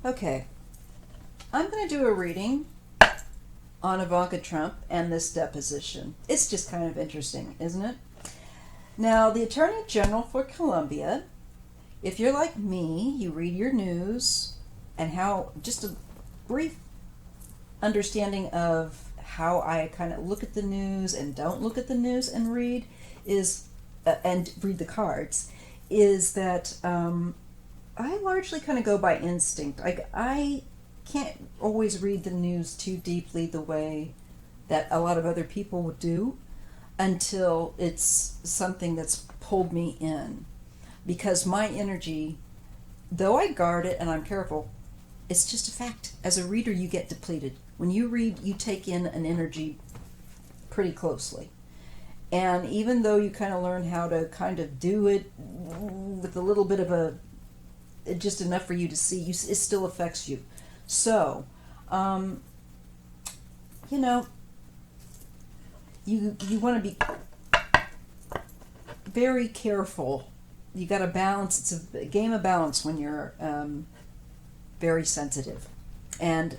Okay, I'm going to do a reading on Ivanka Trump and this deposition. It's just kind of interesting, isn't it? Now, the Attorney General for Colombia, if you're like me, you read your news and how, just a brief understanding of how I kind of look at the news and don't look at the news and read and read the cards, is that I largely kind of go by instinct. I can't always read the news too deeply the way that a lot of other people would do until it's something that's pulled me in. Because my energy, though I guard it and I'm careful, it's just a fact. As a reader, you get depleted. When you read, you take in an energy pretty closely. And even though you kind of learn how to kind of do it with a little bit of just enough for you to see, it still affects you. So, you know, you want to be very careful. You got to balance. It's a game of balance when you're very sensitive. And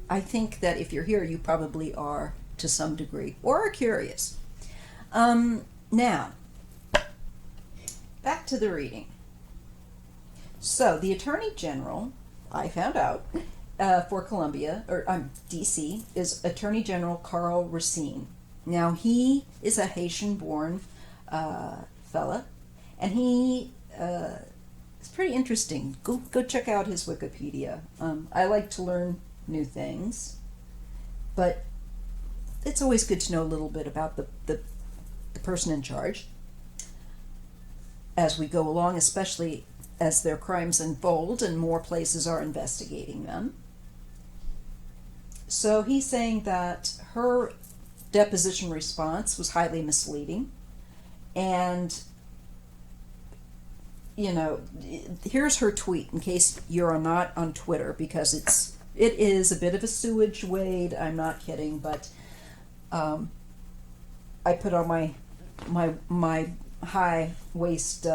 I think that if you're here, you probably are to some degree, or are curious. Now, back to the reading. So, the Attorney General, I found out, for Colombia, or DC, is Attorney General Carl Racine. Now, he is a Haitian-born fella, and he is pretty interesting. Go check out his Wikipedia. I like to learn new things, but it's always good to know a little bit about the person in charge as we go along, especially as their crimes unfold and more places are investigating them. So he's saying that her deposition response was highly misleading, and here's her tweet in case you're not on Twitter, because it is a bit of a sewage wade. I'm not kidding, but I put on my high waist,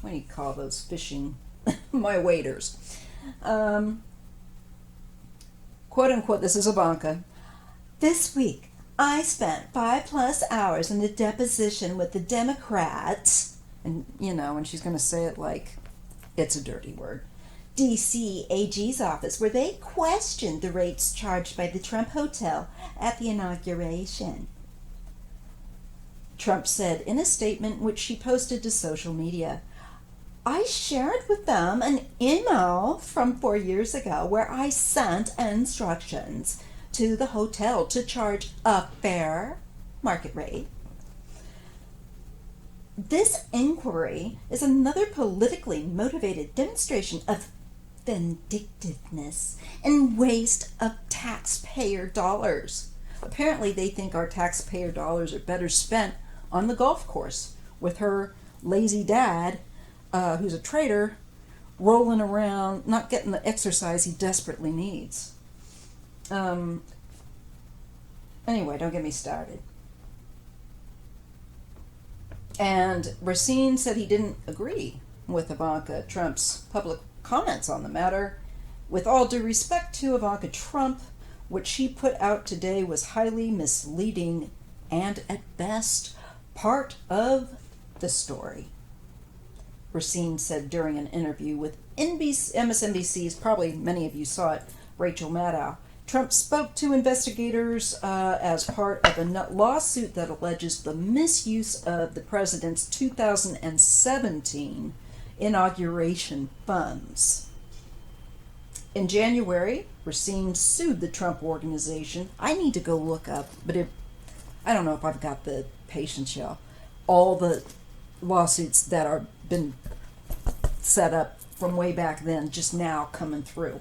what do you call those fishing, my waders. Quote unquote, this is Ivanka. This week, I spent 5+ hours in a deposition with the Democrats, and and she's going to say it like it's a dirty word, DC AG's office, where they questioned the rates charged by the Trump Hotel at the inauguration. Trump said in a statement which she posted to social media, I shared with them an email from 4 years ago where I sent instructions to the hotel to charge a fair market rate. This inquiry is another politically motivated demonstration of vindictiveness and waste of taxpayer dollars. Apparently they think our taxpayer dollars are better spent on the golf course with her lazy dad, who's a traitor, rolling around, not getting the exercise he desperately needs. Anyway, don't get me started. And Racine said he didn't agree with Ivanka Trump's public comments on the matter. With all due respect to Ivanka Trump, what she put out today was highly misleading and, at best, part of the story. Racine said during an interview with MSNBC's, probably many of you saw it, Rachel Maddow. Trump spoke to investigators as part of a lawsuit that alleges the misuse of the president's 2017 inauguration funds. In January, Racine sued the Trump Organization. I need to go look up, but I don't know if I've got the patience, y'all. All the lawsuits that are been set up from way back then, just now coming through.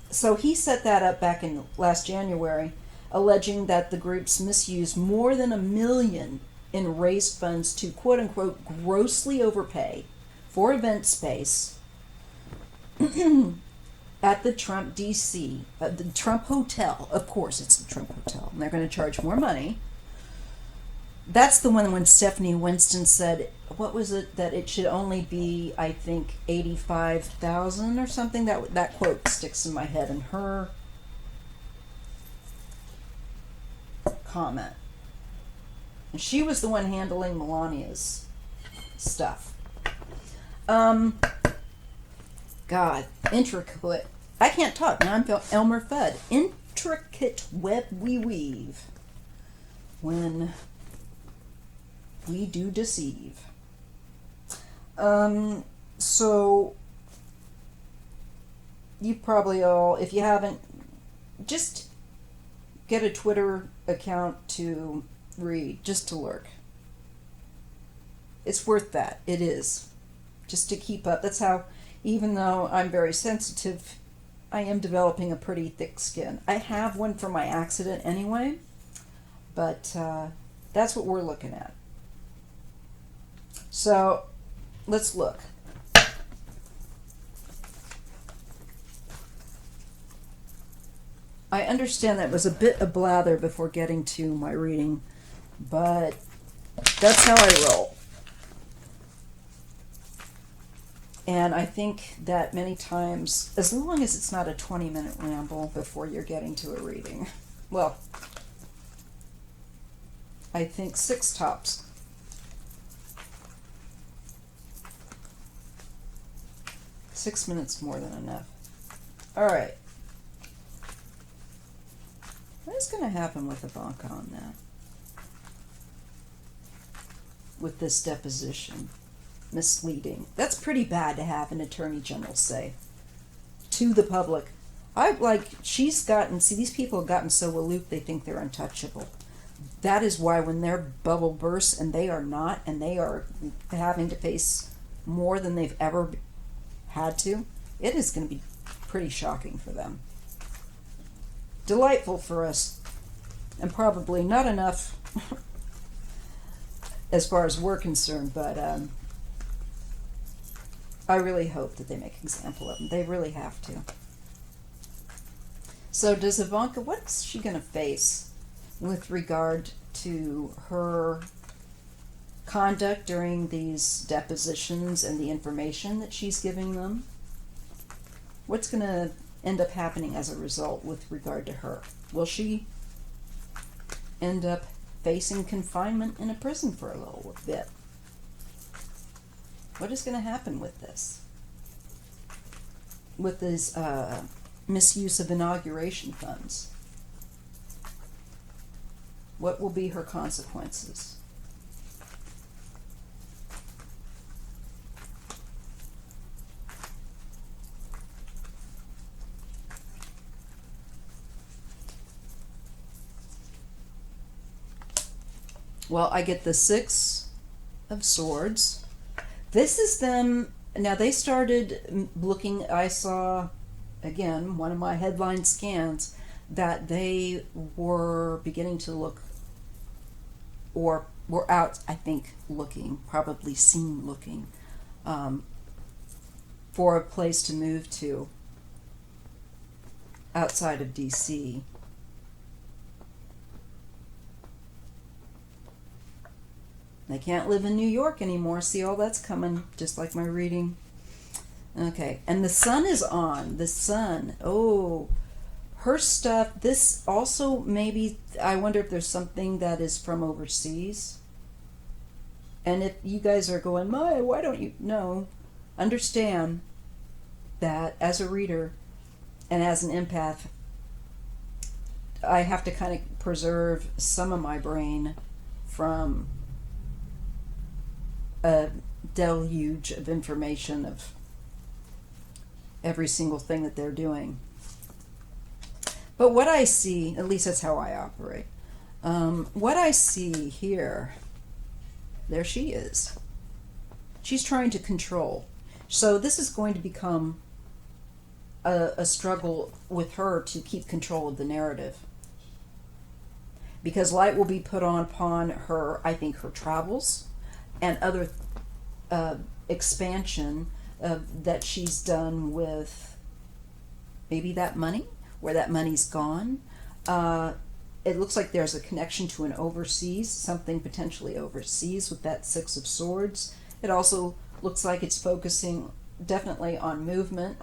So he set that up back in last January, alleging that the groups misused more than $1 million in raised funds to quote unquote grossly overpay for event space at the Trump DC, the Trump Hotel. Of course, it's the Trump Hotel, and they're going to charge more money That's the one when Stephanie Winston said, what was it, that it should only be, I think, 85,000 or something. That quote sticks in my head, and her comment. And she was the one handling Melania's stuff. God, intricate. I can't talk. Now I'm Elmer Fudd. Intricate web we weave when we do deceive. So you probably all, if you haven't, just get a Twitter account to read, just to lurk. It's worth that. It is. Just to keep up. That's how, even though I'm very sensitive, I am developing a pretty thick skin. I have one from my accident anyway, but that's what we're looking at. So let's look. I understand that was a bit of blather before getting to my reading, but that's how I roll. And I think that many times, as long as it's not a 20-minute ramble before you're getting to a reading, well, I think 6 tops. Six minutes more than enough. All right. What is going to happen with Ivanka on that? With this deposition? Misleading. That's pretty bad to have an attorney general say to the public. These people have gotten so aloof they think they're untouchable. That is why when their bubble bursts and they are not, and they are having to face more than they've ever had to, it is going to be pretty shocking for them. Delightful for us, and probably not enough as far as we're concerned, but I really hope that they make an example of them. They really have to. So does Ivanka, what's she going to face with regard to her conduct during these depositions and the information that she's giving them? What's going to end up happening as a result with regard to her? Will she end up facing confinement in a prison for a little bit? What is going to happen with this? With this misuse of inauguration funds? What will be her consequences? Well, I get the 6 of Swords. This is them. Now, they started looking, I saw, again, one of my headline scans, that they were beginning to look, or were out, I think, looking, probably seen looking, for a place to move to outside of D.C. They can't live in New York anymore. See, all that's coming, just like my reading. Okay, and the sun is on. The sun. Oh, her stuff. This also maybe, I wonder if there's something that is from overseas. And if you guys are going, Maya, why don't you? No. Understand that as a reader and as an empath, I have to kind of preserve some of my brain from a deluge of information of every single thing that they're doing. But what I see, at least that's how I operate, what I see here, there she is. She's trying to control. So this is going to become a struggle with her to keep control of the narrative. Because light will be put on upon her, I think, her travels and other expansion that she's done with maybe that money, where that money's gone. it looks like there's a connection to an overseas, something potentially overseas with that Six of Swords. It also looks like it's focusing definitely on movement.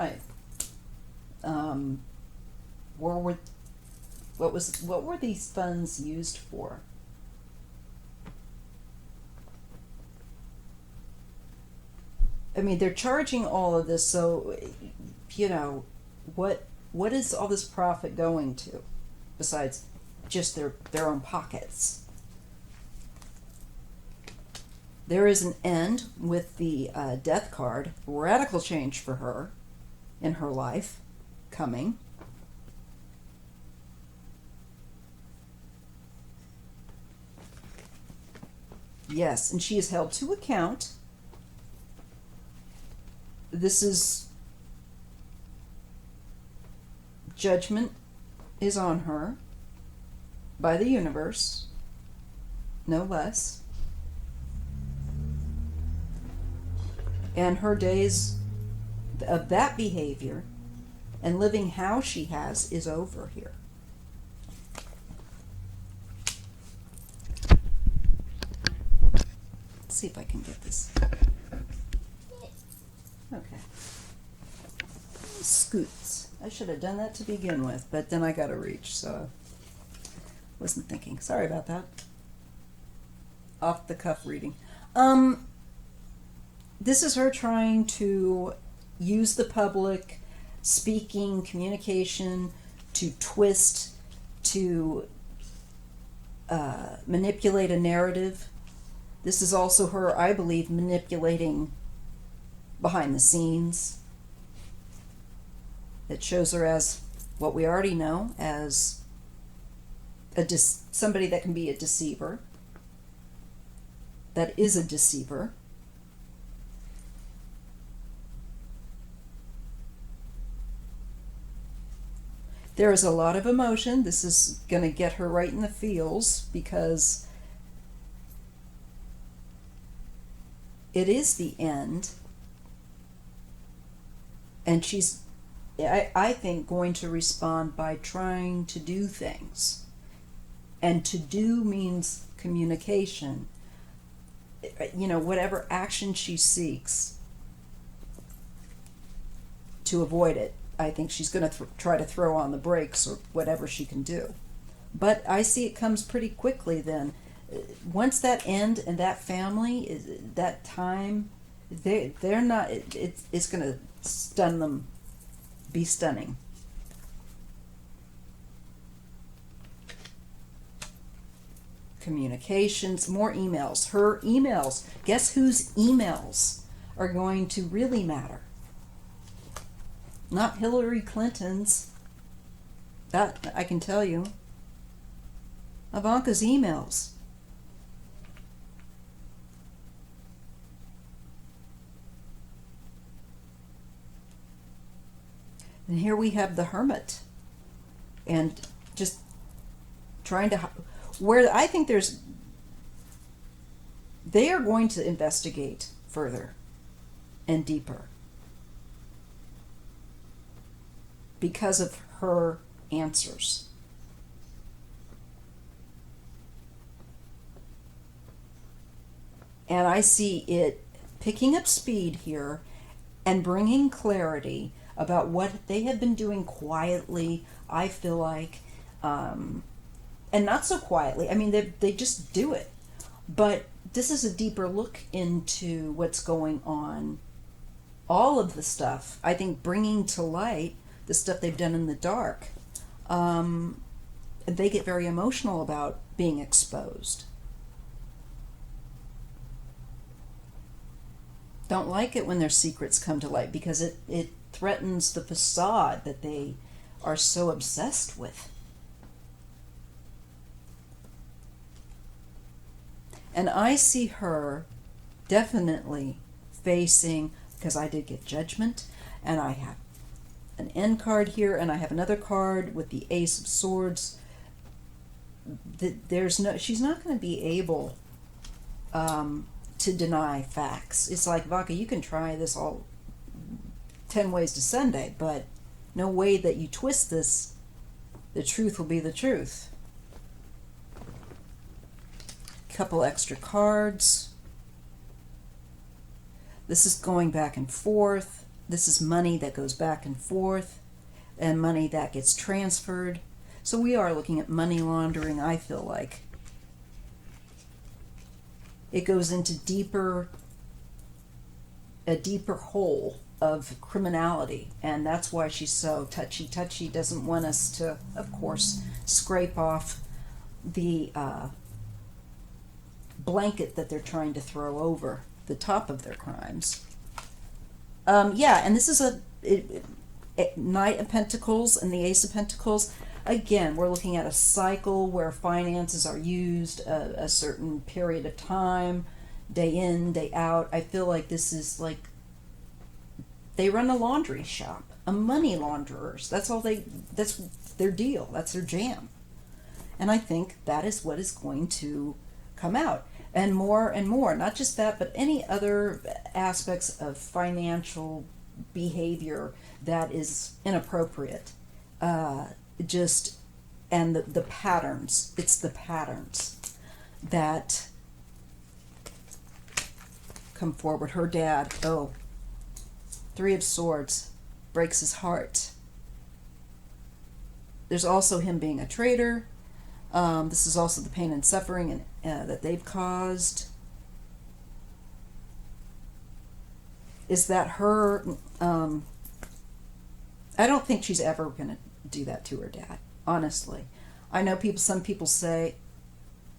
What were these funds used for? I mean, they're charging all of this, so what is all this profit going to, besides just their own pockets? There is an end with the death card. Radical change for her in her life coming. Yes, and she is held to account. This is judgment is on her by the universe, no less. And her days of that behavior and living how she has is over here. Let's see if I can get this. Okay. Scoots. I should have done that to begin with, but then I got to reach, so I wasn't thinking. Sorry about that. Off the cuff reading. This is her trying to use the public, speaking, communication, to twist, to manipulate a narrative. This is also her, I believe, manipulating behind the scenes. It shows her as what we already know, as somebody that can be a deceiver, that is a deceiver. There is a lot of emotion. This is going to get her right in the feels because it is the end. And she's, I think, going to respond by trying to do things. And to do means communication. Whatever action she seeks to avoid it, I think she's going to try to throw on the brakes or whatever she can do. But I see it comes pretty quickly then. Once that end and that family, that time, they're not, it's going to stun them, be stunning. Communications, more emails. Her emails. Guess whose emails are going to really matter? Not Hillary Clinton's. That I can tell you. Ivanka's emails. And here we have the Hermit. And just trying to, where I think they are going to investigate further and deeper because of her answers. And I see it picking up speed here and bringing clarity about what they have been doing quietly, I feel like, and not so quietly. I mean, they just do it. But this is a deeper look into what's going on. All of the stuff, I think, bringing to light the stuff they've done in the dark. They get very emotional about being exposed. Don't like it when their secrets come to light because it threatens the facade that they are so obsessed with. And I see her definitely facing, because I did get Judgment, and I have an end card here, and I have another card with the Ace of Swords. She's not going to be able to deny facts. It's like, Ivanka, you can try this all 10 ways to Sunday, but no way that you twist this, the truth will be the truth. couple extra cards. This is going back and forth. This is money that goes back and forth and money that gets transferred. So we are looking at money laundering, I feel like. It goes into a deeper hole of criminality, and that's why she's so touchy. Doesn't want us to, of course, scrape off the blanket that they're trying to throw over the top of their crimes. Yeah, and this is a Knight of Pentacles and the Ace of Pentacles. Again, we're looking at a cycle where finances are used a certain period of time, day in, day out. I feel like this is like they run a laundry shop, a money launderers. That's their deal. That's their jam. And I think that is what is going to come out. And more, not just that, but any other aspects of financial behavior that is inappropriate. And the patterns, it's the patterns that come forward. Her dad, Three of Swords, breaks his heart. There's also him being a traitor. This is also the pain and suffering that they've caused. Is that her? I don't think she's ever going to do that to her dad, honestly. I know some people say,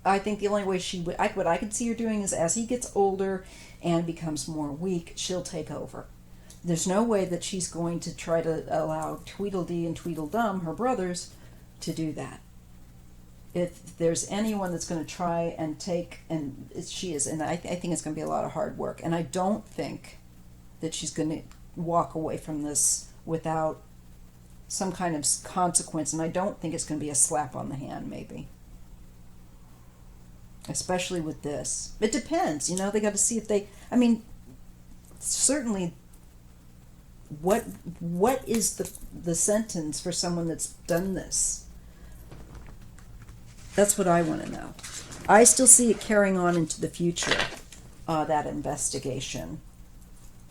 I think the only way she would, what I could see her doing is as he gets older and becomes more weak, she'll take over. There's no way that she's going to try to allow Tweedledee and Tweedledum, her brothers, to do that. If there's anyone that's going to try and take, and she is, and I think it's going to be a lot of hard work. And I don't think that she's going to walk away from this without some kind of consequence, and I don't think it's going to be a slap on the hand, maybe. Especially with this. It depends, they got to see if they, certainly, what is the sentence for someone that's done this? That's what I want to know. I still see it carrying on into the future, that investigation.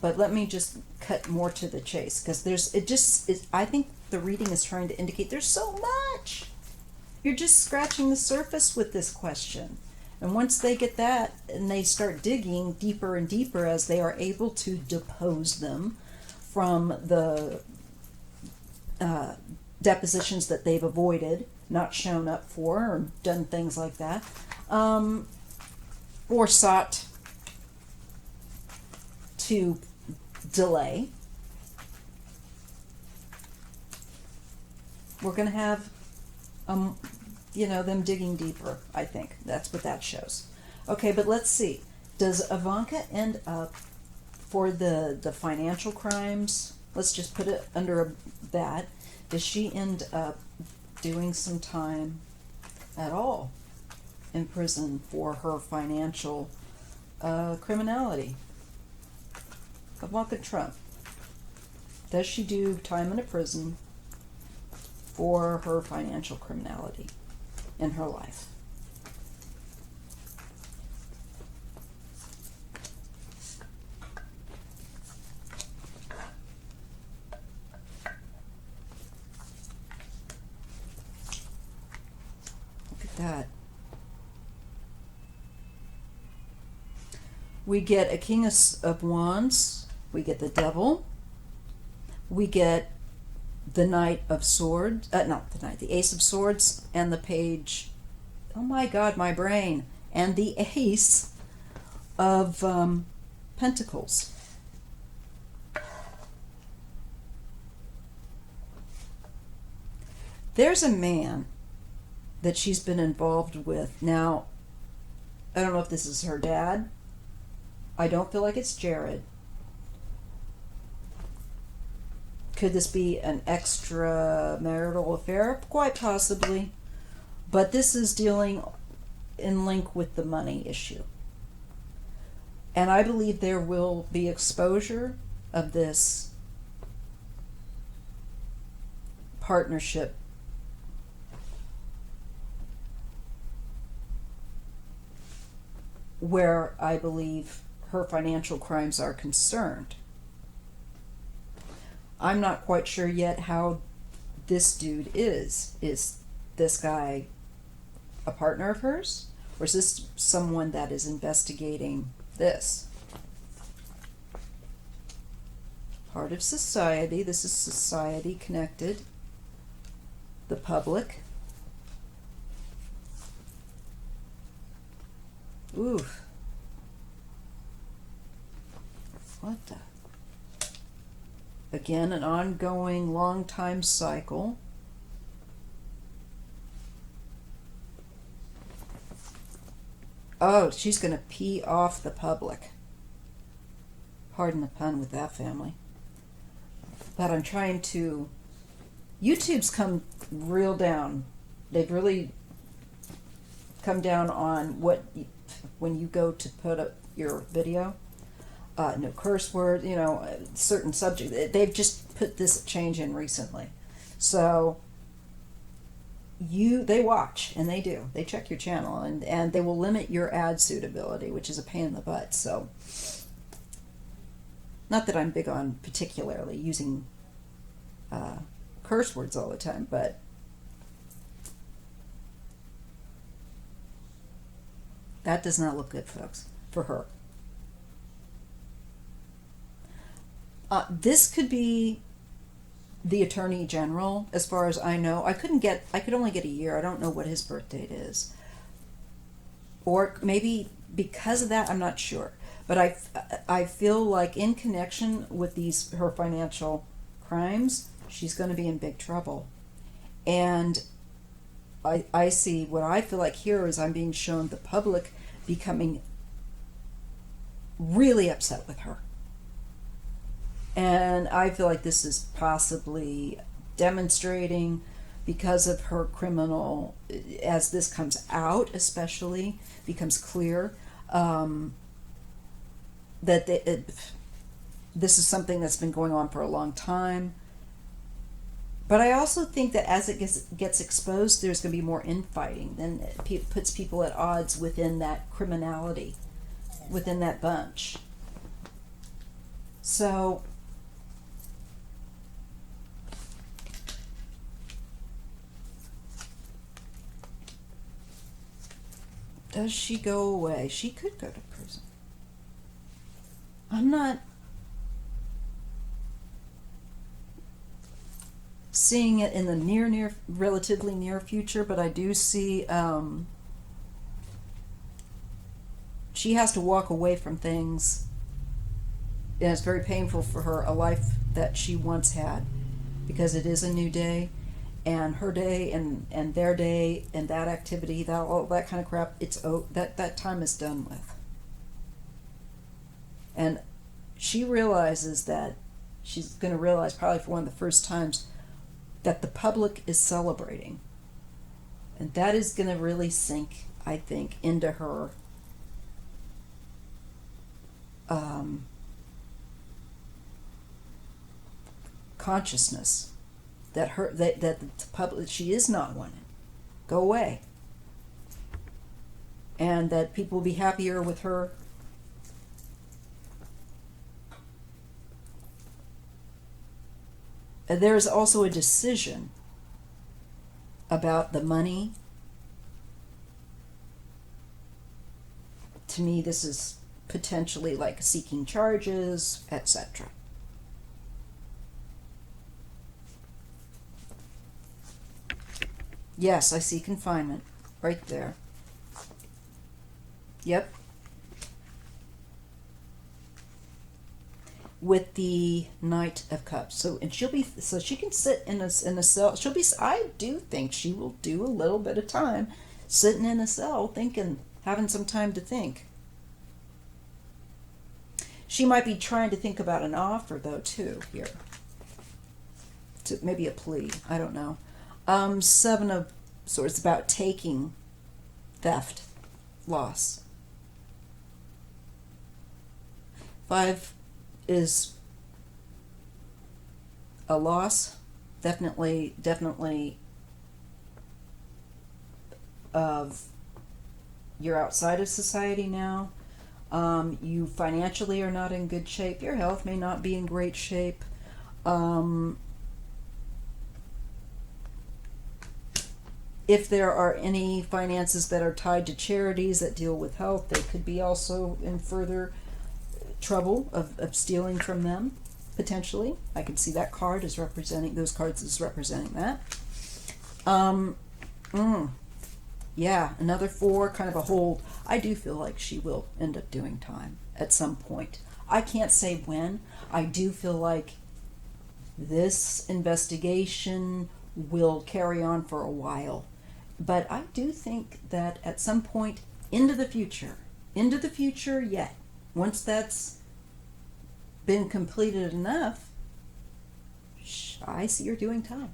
But let me just cut more to the chase, because I think the reading is trying to indicate there's so much. You're just scratching the surface with this question. And once they get that and they start digging deeper and deeper as they are able to depose them from the depositions that they've avoided, not shown up for, or done things like that, or sought to delay, we're going to have them digging deeper. I think that's what that shows. Okay, but let's see. Does Ivanka end up for the financial crimes? Let's just put it under that. Does she end up doing some time at all in prison for her financial criminality? Ivanka Trump. Does she do time in a prison for her financial criminality in her life? Look at that. We get a King of Wands. We get the Devil. We get the Knight of Swords. The Ace of Swords and the Page. Oh my God, my brain. And the Ace of Pentacles. There's a man that she's been involved with. Now, I don't know if this is her dad. I don't feel like it's Jared. Could this be an extramarital affair? Quite possibly. But this is dealing in link with the money issue. And I believe there will be exposure of this partnership. where I believe her financial crimes are concerned. I'm not quite sure yet how this dude is. Is this guy a partner of hers? Or is this someone that is investigating this? Part of society. This is society connected. The public. Oof. What the? Again, an ongoing long time cycle. Oh, she's going to pee off the public. Pardon the pun with that family. But I'm trying to... YouTube's come real down. They've really come down on what... When you go to put up your video, no curse word, certain subject. They've just put this change in recently. So... they watch, and they do. They check your channel, and they will limit your ad suitability, which is a pain in the butt. So, not that I'm big on particularly using curse words all the time, but that does not look good, folks, for her. This could be the Attorney General, as far as I know. I could only get a year. I don't know what his birth date is. Or maybe because of that, I'm not sure. But I feel like in connection with her financial crimes, she's going to be in big trouble. And I see what I feel like here is I'm being shown the public becoming really upset with her. And I feel like this is possibly demonstrating, because of her criminal, as this comes out especially, becomes clear, that this is something that's been going on for a long time. But I also think that as it gets exposed, there's going to be more infighting. Then it puts people at odds within that criminality, within that bunch. So... does she go away? She could go to prison. I'm not seeing it in the relatively near future, but I do see she has to walk away from things, and it's very painful for her, a life that she once had, because it is a new day. And her day and their day and that activity, all that kind of crap, that time is done with. And she realizes that she's going to realize, probably for one of the first times, that the public is celebrating. And that is going to really sink, I think, into her consciousness. That the public, she is not wanted. Go away. And that people will be happier with her. And there's also a decision about the money. To me, this is potentially like seeking charges, etc. Yes, I see confinement right there. Yep. With the Knight of Cups. So she can sit in a cell. I do think she will do a little bit of time sitting in a cell thinking, having some time to think. She might be trying to think about an offer though too here. To maybe a plea. I don't know. Seven of Swords, about taking, theft, loss. 5 is a loss, definitely of You're outside of society now. You financially are not in good shape. Your health may not be in great shape. If there are any finances that are tied to charities that deal with health, they could be also in further trouble of stealing from them, potentially. I can see that card as representing, those cards as representing that. Yeah, another 4, kind of a hold. I do feel like she will end up doing time at some point. I can't say when. I do feel like this investigation will carry on for a while. But I do think that at some point into the future yet, once that's been completed enough, I see her doing time.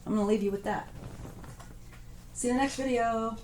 I'm going to leave you with that. See you in the next video.